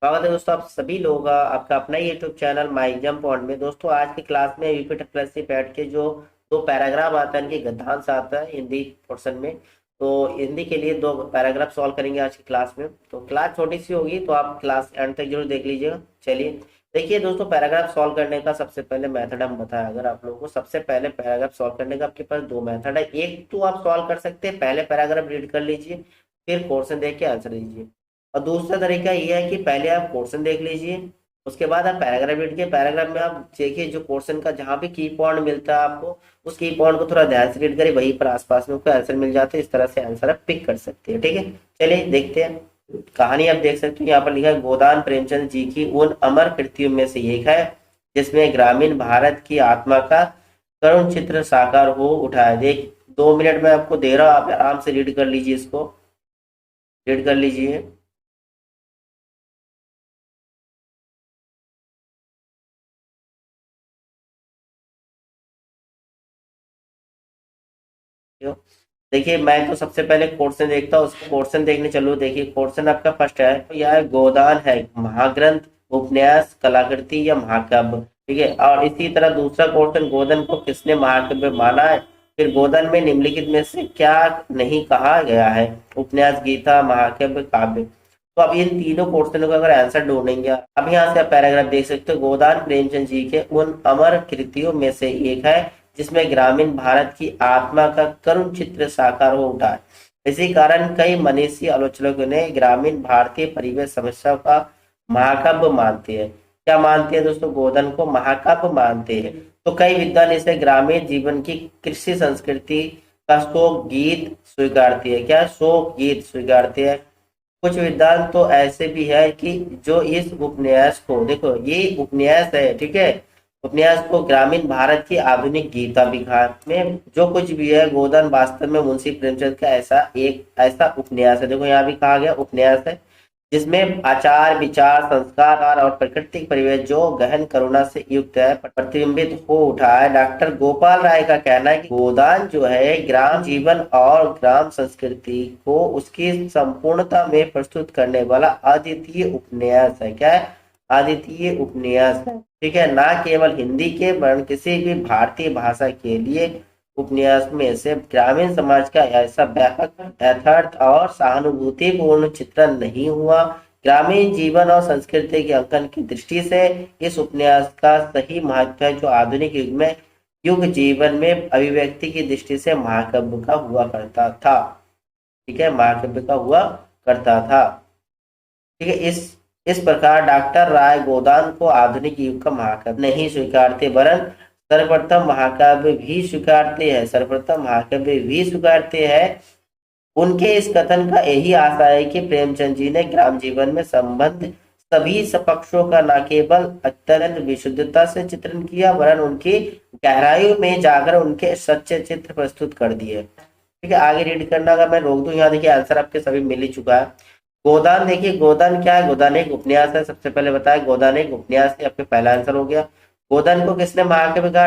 स्वागत है दोस्तों, आप सभी लोगों का आपका अपना ही YouTube channel my exam point में। दोस्तों आज की क्लास में यूपी प्लस सी पैट के जो दो पैराग्राफ आता है, इनके गद्यांश आता है हिंदी पोर्शन में। तो हिंदी के लिए दो पैराग्राफ सॉल्व करेंगे आज की क्लास में। तो क्लास छोटी सी होगी, तो आप क्लास एंड तक जरूर देख लीजिएगा। चलिए देखिए दोस्तों, पैराग्राफ सॉल्व करने का सबसे पहले मेथड हम बताएं अगर आप लोगों को। सबसे पहले पैराग्राफ सॉल्व करने का आपके पास दो मेथड है। एक तो आप सॉल्व कर सकते हैं, पहले पैराग्राफ रीड कर लीजिए, फिर क्वेश्चन देख के आंसर दीजिए। और दूसरा तरीका ये है कि पहले आप क्वेश्चन देख लीजिए, उसके बाद आप पैराग्राफ रीड के पैराग्राफ में आप देखिए जो क्वेश्चन का जहाँ भी की पॉइंट मिलता है आपको, उस की पॉइंट को थोड़ा ध्यान से रीड करिए, वहीं पर आसपास में आपको आंसर मिल जाते हैं। इस तरह से आंसर आप पिक कर सकते हैं। ठीक है, चलिए देखते हैं। कहानी आप देख सकते हो, यहाँ पर लिखा है गोदान प्रेमचंद जी की उन अमर कृतियों में से एक है जिसमें ग्रामीण भारत की आत्मा का करुण चित्र साकार हो उठा है। देख 2 मिनट में आपको दे रहा हूँ, आप आराम से रीड कर लीजिए, इसको रीड कर लीजिए। देखिए मैं तो सबसे पहले क्वेश्चन देखता हूँ, उसको क्वेश्चन देखने चलो। देखिए क्वेश्चन आपका फर्स्ट है, तो यह गोदान है महाग्रंथ, उपन्यास, कलाकृति या महाकाव्य। ठीक है, और इसी तरह दूसरा क्वेश्चन, गोदन को किसने महाकाव्य माना है। फिर गोदन में निम्नलिखित में से क्या नहीं कहा गया है, उपन्यास, गीता, महाकाव्य, काव्य। तो अब इन तीनों क्वेश्चनों का अगर आंसर ढूंढेंगे, अब यहाँ से आप पैराग्राफ देख सकते हो। गोदान प्रेमचंद जी के उन अमर कृतियों में से एक है जिसमें ग्रामीण भारत की आत्मा का करुण चित्र साकार हो उठा है। इसी कारण कई मनीषी आलोचकों ने ग्रामीण भारतीय परिवेश समस्या का महाकाव्य मानते हैं। क्या मानते हैं दोस्तों? गोधन को महाकाव्य मानते हैं। तो कई विद्वान इसे ग्रामीण जीवन की कृषि संस्कृति का शोक गीत स्वीकारती है। क्या शोक गीत स्वीकारते हैं? कुछ विद्वान तो ऐसे भी है कि जो इस उपन्यास को, देखो ये उपन्यास है, ठीक है, उपन्यास को ग्रामीण भारत की आधुनिक गीता विखार में जो कुछ भी है, गोदान वास्तव में मुंशी प्रेमचंद का ऐसा उपन्यास है। देखो यहाँ भी कहा गया उपन्यास है जिसमें आचार विचार संस्कार और प्राकृतिक परिवेश जो गहन करुणा से युक्त है प्रतिबिंबित हो उठा है। डॉक्टर गोपाल राय का कहना है कि गोदान जो है ग्राम जीवन और ग्राम संस्कृति को उसकी संपूर्णता में प्रस्तुत करने वाला अद्वितीय उपन्यास है। क्या है? अद्वितीय उपन्यास है। ठीक है, ना केवल हिंदी के वरन किसी भी भारतीय भाषा के लिए उपन्यास में से ग्रामीण समाज का ऐसा व्यापक यथार्थ और सहानुभूतिपूर्ण चित्रण नहीं हुआ। ग्रामीण जीवन और संस्कृति के अंकन की दृष्टि से इस उपन्यास का सही महत्व है, जो आधुनिक युग जीवन में अभिव्यक्ति की दृष्टि से महाकाव्य का हुआ करता था। ठीक है, महाकाव्य का हुआ करता था। ठीक है, इस प्रकार डॉक्टर राय गोदान को आधुनिक युग का महाकाव्य नहीं स्वीकारते, वरन सर्वप्रथम महाकाव्य भी स्वीकारते हैं। उनके इस कथन का यही आशा है कि प्रेमचंद जी ने ग्राम जीवन में संबंध सभी पक्षों का न केवल अत्यंत विशुद्धता से चित्रण किया, वरन उनकी गहराई में जाकर उनके सच्चे चित्र प्रस्तुत कर दिए। ठीक है, आगे रीड करना, अगर मैं रोक दूं यहाँ, देखिए आंसर आपके सभी मिल ही चुका है। गोदान, देखिए गोदान क्या है? गोदान एक उपन्यास है। सबसे पहले बताया गोदान एक उपन्यास है, आपके पहला आंसर हो गया। गोदान को किसने महाकाव्य कहा?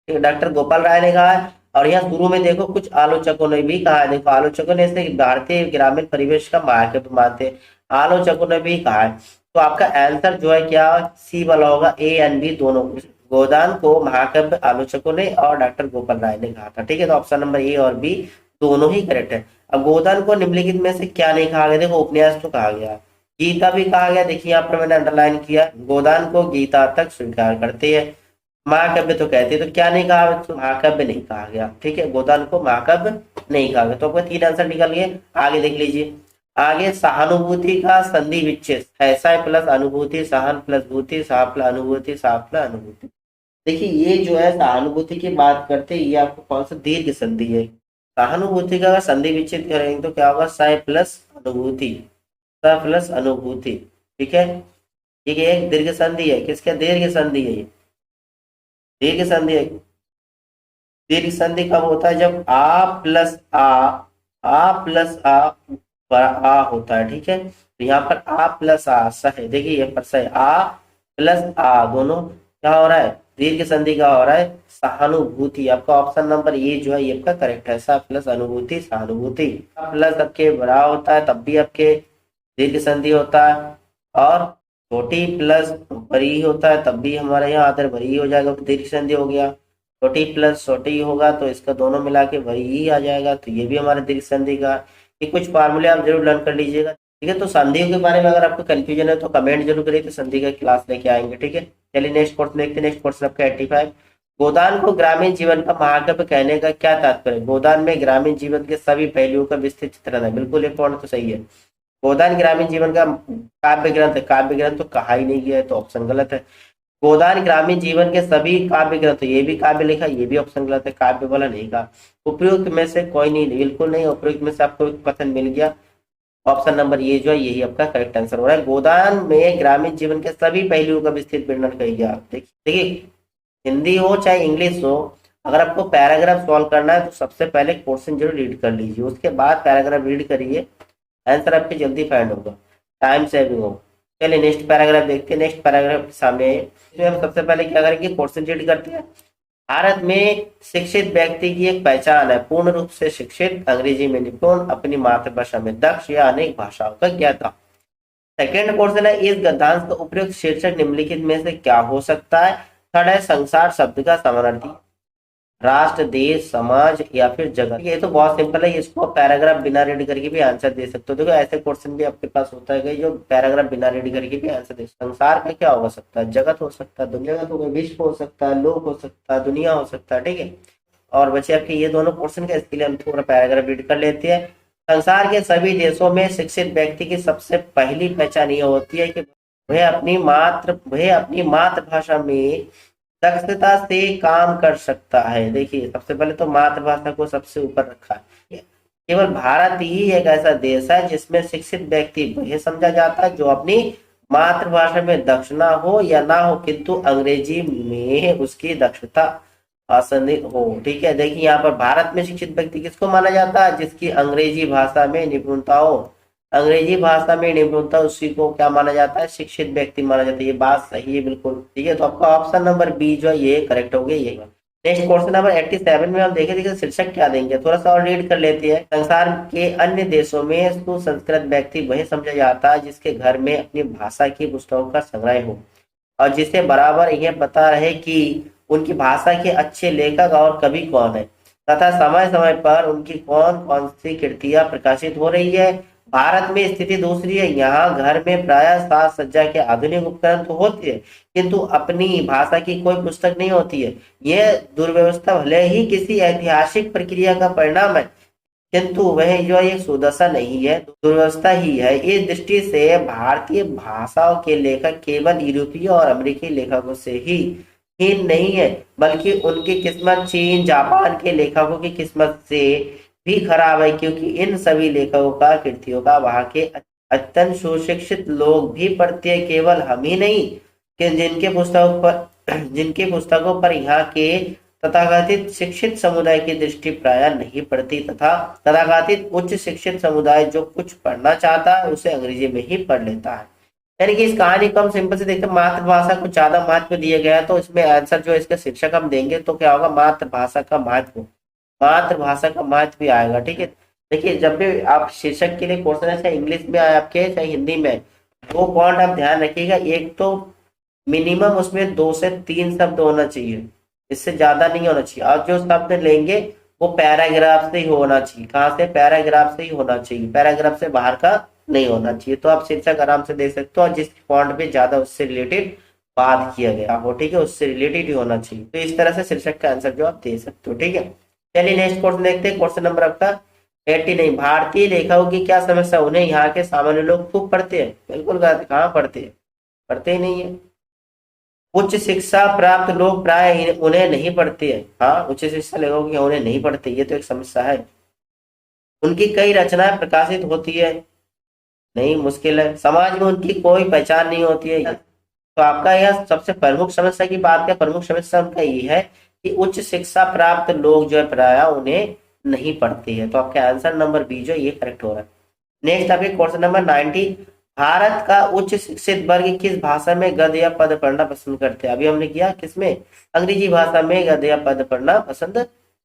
डॉक्टर गोपाल राय ने कहा है। और यहाँ शुरू में देखो कुछ आलोचकों ने भी कहा है। देखो आलोचकों ने इसे भारतीय ग्रामीण परिवेश का महाकाव्य मानते हैं, आलोचकों ने भी कहा है। तो आपका आंसर जो है क्या सी वाला होगा, ए एंड बी दोनों। गोदान को महाकाव्य आलोचकों ने और डॉक्टर गोपाल राय ने कहा था। ठीक है, तो ऑप्शन नंबर ए और बी दोनों ही करेक्ट है। अब गोदान को निम्नलिखित में से क्या नहीं कहा गया? देखो उपन्यास तो कहा गया, गीता भी कहा गया। देखिए यहाँ पर मैंने अंडरलाइन किया, गोदान को गीता तक स्वीकार करते हैं। महाकाव्य तो कहते हैं, तो क्या नहीं कहा? तो महाकाव्य नहीं कहा गया। ठीक है, गोदान को महाकाव्य नहीं कहा गया। तो आपको 3 आंसर निकल गए। आगे देख लीजिए, आगे सहानुभूति का संधि विच्छेद है, सह प्लस अनुभूति, सहन प्लस भूति, सह प्लस अनुभूति, सह प्लस अनुभूति। देखिए ये जो है सहानुभूति की बात करते हैं, ये आपको कौन सा दीर्घ संधि है। सहानुभूति का अगर संधि विच्छेद करेंगे तो क्या होगा? सह प्लस अनुभूति, सह प्लस अनुभूति। ठीक है, ये एक दीर्घ संधि है। किसका दीर्घ संधि है? ये दीर्घ संधि है। दीर्घ संधि कब होता है? जब आ प्लस आ पर आ होता है। ठीक है, तो यहाँ पर आ प्लस आ स है। देखिए यहाँ पर स है, आ प्लस आ दोनों क्या हो रहा है? दीर्घ संधि का हो रहा है सहानुभूति। आपका ऑप्शन नंबर ए जो है ये आपका करेक्ट है, सा प्लस अनुभूति सहानुभूति। प्लस आपके बड़ा होता है तब भी आपके दीर्घ संधि होता है, और छोटी प्लस बड़ी होता है तब भी हमारे यहाँ आदर भरी ही हो जाएगा, तो दीर्घ संधि हो गया। छोटी प्लस छोटी होगा तो इसका दोनों मिला के वही ही आ जाएगा, तो ये भी हमारे दीर्घ संधि का। ये कुछ फार्मूले आप जरूर लर्न कर लीजिएगा, ठीक है। तो संधियों के बारे में अगर आपको कंफ्यूजन है तो कमेंट जरूर करिए, तो संधि का क्लास लेके आएंगे, ठीक है। चलिए नेक्स्ट क्वेश्चन देखते हैं। नेक्स्ट क्वेश्चन आपका 85। गोदान को ग्रामीण जीवन का महाकाव्य कहने का क्या तात्पर्य? गोदान में ग्रामीण जीवन के सभी पहलुओं का विस्तृत चित्रण है। बिल्कुल ये पॉइंट तो सही है। गोदान ग्रामीण जीवन का काव्य ग्रंथ है। काव्य ग्रंथ तो कहा ही नहीं गया है, तो ऑप्शन गलत है। गोदान ग्रामीण जीवन के सभी काव्य ग्रंथ, ये भी काव्य लिखा, ये भी ऑप्शन गलत है, काव्य वाला नहीं कहा। उपयुक्त में से कोई नहीं, बिल्कुल नहीं। उपयुक्त में से आपको एक कथन मिल गया, ऑप्शन नंबर ये जो है यही आपका करेक्ट आंसर हो रहा है। गोदान में ग्रामीण जीवन के सभी पहलुओं का विस्तृत वर्णन कर गया। देखिए हिंदी हो चाहे इंग्लिश हो, अगर आपको पैराग्राफ सॉल्व करना है तो सबसे पहले क्वेश्चन जरूर रीड कर लीजिए, उसके बाद पैराग्राफ रीड करिए, आंसर आपके जल्दी फाइंड होगा, टाइम सेविंग होगा। चलिए नेक्स्ट पैराग्राफ देखते हैं। नेक्स्ट पैराग्राफ सामने है, इसमें हम सबसे पहले क्या करेंगे, क्वेश्चन रीड करते हैं। भारत में शिक्षित व्यक्ति की एक पहचान है, पूर्ण रूप से शिक्षित, अंग्रेजी में निपुण, अपनी मातृभाषा में दक्ष या अनेक भाषाओं का ज्ञाता। सेकेंड क्वेश्चन है, इस गद्यांश का उपयुक्त शीर्षक निम्नलिखित में से क्या हो सकता है? थर्ड है, संसार शब्द का समानार्थी राष्ट्र, देश, समाज या फिर जगत। ये तो बहुत सिंपल है, इसको पैराग्राफ बिना रीड करके भी आंसर दे सकते हो। देखो ऐसे क्वेश्चन भी आपके पास होता है जो पैराग्राफ बिना रीड करके भी आंसर दे सकते। संसार का क्या हो सकता है? जगत हो सकता है, दुनिया हो, विश्व हो सकता है, लोक हो सकता है, दुनिया हो सकता है, ठीक है। और बचे आपके ये दोनों क्वेश्चन का, इसके लिए हम थोड़ा पैराग्राफ रीड कर लेते हैं। संसार के सभी देशों में शिक्षित व्यक्ति की सबसे पहली पहचान ये होती है कि वह अपनी मातृभाषा में दक्षता से काम कर सकता है। देखिए सबसे पहले तो मातृभाषा को सबसे ऊपर रखा है। केवल भारत ही एक ऐसा देश है जिसमें शिक्षित व्यक्ति वह समझा जाता है जो अपनी मातृभाषा में दक्ष ना हो या ना हो, किंतु अंग्रेजी में उसकी दक्षता आसनित हो, ठीक है। देखिए यहाँ पर भारत में शिक्षित व्यक्ति किसको माना जाता है? जिसकी अंग्रेजी भाषा में निपुणता हो। अंग्रेजी भाषा में निपुणता, उसी को क्या माना जाता है? शिक्षित व्यक्ति माना जाता है। ये बात सही है बिल्कुल, ठीक है। तो आपका ऑप्शन नंबर बी जो है ये करेक्ट हो गया, ये। नेक्स्ट क्वेश्चन नंबर 87 में हम देखिए शीर्षक क्या देंगे, थोड़ा सा और रीड कर लेते हैं। संसार के अन्य देशों में सुसंस्कृत व्यक्ति वही समझा जाता है जिसके घर में अपनी भाषा की पुस्तकों का संग्रह हो और जिसे बराबर यह पता रहे कि उनकी भाषा के अच्छे लेखक और कवि कौन है तथा समय समय पर उनकी कौन कौन सी कृतियां प्रकाशित हो रही है। भारत में स्थिति दूसरी है। यहाँ घर में प्रायः साज सज्जा के आधुनिक उपकरण तो होते हैं, किंतु अपनी भाषा की कोई पुस्तक नहीं होती है। यह दुर्व्यवस्था भले ही किसी ऐतिहासिक प्रक्रिया का परिणाम है, किंतु वह जो एक सुदशा नहीं है, दुर्व्यवस्था ही है। इस दृष्टि से भारतीय भाषाओं के लेखक केवल यूरोपीय और अमेरिकी लेखकों से ही हीन नहीं है, बल्कि उनकी किस्मत चीन जापान के लेखकों की किस्मत से भी खराब है, क्योंकि इन सभी लेखकों का कृतियों का वहां के अत्यंत सुशिक्षित लोग भी पढ़ते हैं। केवल हम ही नहीं कि जिनके पुस्तकों पर यहाँ के तथाकथित शिक्षित समुदाय की दृष्टि प्राय नहीं पड़ती, तथा तथाकथित उच्च शिक्षित समुदाय जो कुछ पढ़ना चाहता है उसे अंग्रेजी में ही पढ़ लेता है। यानी कि इस कहानी को हम सिंपल से देखते हैं, मातृभाषा को ज्यादा महत्व दिया गया है, तो इसमें आंसर जो इसका शीर्षक हम देंगे तो क्या होगा, मातृभाषा का महत्व। मातृभाषा का महत्व भी आएगा, ठीक है। देखिए जब भी आप शीर्षक के लिए क्वेश्चन है, चाहे इंग्लिश में आए आपके चाहे हिंदी में, दो पॉइंट आप ध्यान रखिएगा। एक तो मिनिमम उसमें 2 से 3 शब्द होना चाहिए, इससे ज्यादा नहीं होना चाहिए। और जो शब्द लेंगे वो पैराग्राफ से ही होना चाहिए। कहाँ से? पैराग्राफ से ही होना चाहिए, पैराग्राफ से बाहर का नहीं होना चाहिए। तो आप शीर्षक आराम से दे सकते हो, और जिस पॉइंट पे ज्यादा उससे रिलेटेड बात किया गया हो, ठीक है, उससे रिलेटेड ही होना चाहिए। तो इस तरह से शीर्षक का आंसर जो आप दे सकते हो, ठीक है। चलिए नेक्स्ट क्वेश्चन देखते हैं। क्वेश्चन नंबर आपका 89। भारतीय लेखकों की क्या समस्या? उन्हें यहाँ के सामान्य लोग खूब पढ़ते हैं। बिल्कुल गलत, कहाँ पढ़ते हैं? पढ़ते ही नहीं है। उच्च शिक्षा प्राप्त लोग प्राय उन्हें नहीं पढ़ते हैं। हाँ, उच्च शिक्षा लेखकों की उन्हें नहीं पढ़ते, ये तो एक समस्या है। उनकी कई रचनाएं प्रकाशित होती है, नहीं, मुश्किल है। समाज में उनकी कोई पहचान नहीं होती है। तो आपका यह सबसे प्रमुख समस्या की बात है, प्रमुख समस्या उनका ये है कि उच्च शिक्षा प्राप्त लोग जो है प्राय उन्हें नहीं पढ़ते हैं। तो आपका आंसर नंबर बी जो ये करेक्ट हो रहा है। नेक्स्ट आपके क्वेश्चन नंबर 90। भारत का उच्च शिक्षित वर्ग किस भाषा में गद्य या पद पढ़ना पसंद करते हैं? अभी हमने किया किसमें? अंग्रेजी भाषा में गद्य या पद पढ़ना पसंद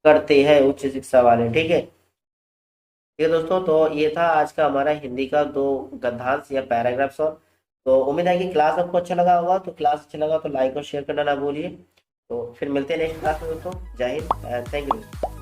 करते हैं उच्च शिक्षा वाले, ठीक है। ठीक है दोस्तों, तो ये था आज का हमारा हिंदी का 2 गद्यांश या पैराग्राफ्स। और तो उम्मीद है कि क्लास आपको अच्छा लगा होगा। तो क्लास अच्छा लगा तो लाइक और शेयर करना ना भूलिए। तो फिर मिलते हैं नेक्स्ट क्लास में दोस्तों। जय हिंद, थैंक यू।